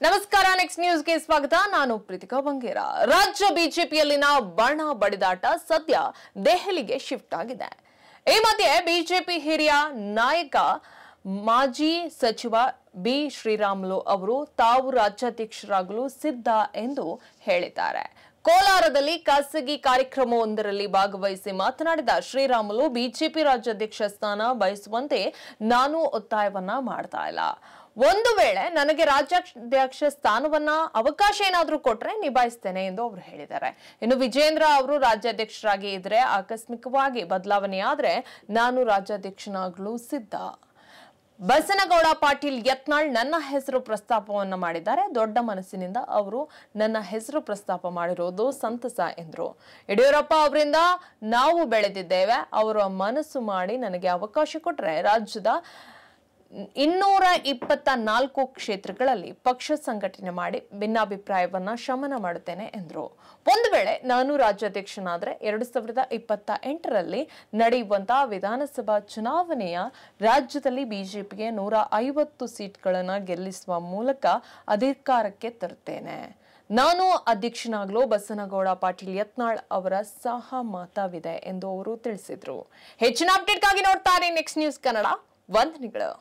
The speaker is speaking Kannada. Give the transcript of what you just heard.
ನಮಸ್ಕಾರ, ನೆಕ್ಸ್ಟ್ ನ್ಯೂಸ್ಗೆ ಸ್ವಾಗತ. ನಾನು ಪ್ರೀತಿಕಾ ಬಂಗೇರ. ರಾಜ್ಯ ಬಿಜೆಪಿಯಲ್ಲಿನ ಬಣ ಬಡಿದಾಟ ಸದ್ಯ ದೆಹಲಿಗೆ ಶಿಫ್ಟ್ ಆಗಿದೆ. ಈ ಮಧ್ಯೆ ಬಿಜೆಪಿ ಹಿರಿಯ ನಾಯಕ ಮಾಜಿ ಸಚಿವ ಬಿ ಶ್ರೀರಾಮುಲು ಅವರು ತಾವು ರಾಜ್ಯಾಧ್ಯಕ್ಷರಾಗಲು ಸಿದ್ಧ ಎಂದು ಹೇಳಿದ್ದಾರೆ. ಕೋಲಾರದಲ್ಲಿ ಖಾಸಗಿ ಕಾರ್ಯಕ್ರಮವೊಂದರಲ್ಲಿ ಭಾಗವಹಿಸಿ ಮಾತನಾಡಿದ ಶ್ರೀರಾಮುಲು, ಬಿಜೆಪಿ ರಾಜ್ಯಾಧ್ಯಕ್ಷ ಸ್ಥಾನ ಬಯಸುವಂತೆ ನಾನು ಒತ್ತಾಯವನ್ನ ಮಾಡ್ತಾ ಇಲ್ಲ. ಒಂದು ವೇಳೆ ನನಗೆ ರಾಜ್ಯಾಧ್ಯಕ್ಷ ಸ್ಥಾನವನ್ನ ಅವಕಾಶ ಏನಾದ್ರೂ ಕೊಟ್ರೆ ನಿಭಾಯಿಸ್ತೇನೆ ಎಂದು ಅವರು ಹೇಳಿದ್ದಾರೆ. ಇನ್ನು ವಿಜೇಂದ್ರ ಅವರು ರಾಜ್ಯಾಧ್ಯಕ್ಷರಾಗಿ ಇದ್ರೆ ಆಕಸ್ಮಿಕವಾಗಿ ಬದಲಾವಣೆಯಾದ್ರೆ ನಾನು ರಾಜ್ಯಾಧ್ಯಕ್ಷನಾಗಲು ಸಿದ್ಧ. ಬಸನಗೌಡ ಪಾಟೀಲ್ ಯತ್ನಾಳ್ ನನ್ನ ಹೆಸರು ಪ್ರಸ್ತಾಪವನ್ನ ಮಾಡಿದ್ದಾರೆ. ದೊಡ್ಡ ಮನಸ್ಸಿನಿಂದ ಅವರು ನನ್ನ ಹೆಸರು ಪ್ರಸ್ತಾಪ ಮಾಡಿರೋದು ಸಂತಸ ಎಂದರು. ಯಡಿಯೂರಪ್ಪ ಅವರಿಂದ ನಾವು ಬೆಳೆದಿದ್ದೇವೆ. ಅವರ ಮನಸ್ಸು ಮಾಡಿ ನನಗೆ ಅವಕಾಶ ಕೊಟ್ರೆ ರಾಜ್ಯದ 224 ಕ್ಷೇತ್ರಗಳಲ್ಲಿ ಪಕ್ಷ ಸಂಘಟನೆ ಮಾಡಿ ಭಿನ್ನಾಭಿಪ್ರಾಯವನ್ನ ಶಮನ ಮಾಡುತ್ತೇನೆ ಎಂದರು. ಒಂದು ವೇಳೆ ನಾನು ರಾಜ್ಯಾಧ್ಯಕ್ಷನಾದ್ರೆ 2028ರಲ್ಲಿ ನಡೆಯುವಂತಹ ವಿಧಾನಸಭಾ ಚುನಾವಣೆಯ ರಾಜ್ಯದಲ್ಲಿ ಬಿಜೆಪಿಗೆ 150 ಸೀಟ್ಗಳನ್ನು ಗೆಲ್ಲಿಸುವ ಮೂಲಕ ಅಧಿಕಾರಕ್ಕೆ ತರುತ್ತೇನೆ. ನಾನು ಅಧ್ಯಕ್ಷನಾಗಲು ಬಸನಗೌಡ ಪಾಟೀಲ್ ಯತ್ನಾಳ್ ಅವರ ಸಹಮತವಿದೆ ಎಂದು ಅವರು ತಿಳಿಸಿದರು. ಹೆಚ್ಚಿನ ಅಪ್ಡೇಟ್ಗಾಗಿ ನೋಡ್ತಾರೆ ನೆಕ್ಸ್ಟ್ ನ್ಯೂಸ್ ಕನ್ನಡ. ವಂದನೆಗಳು.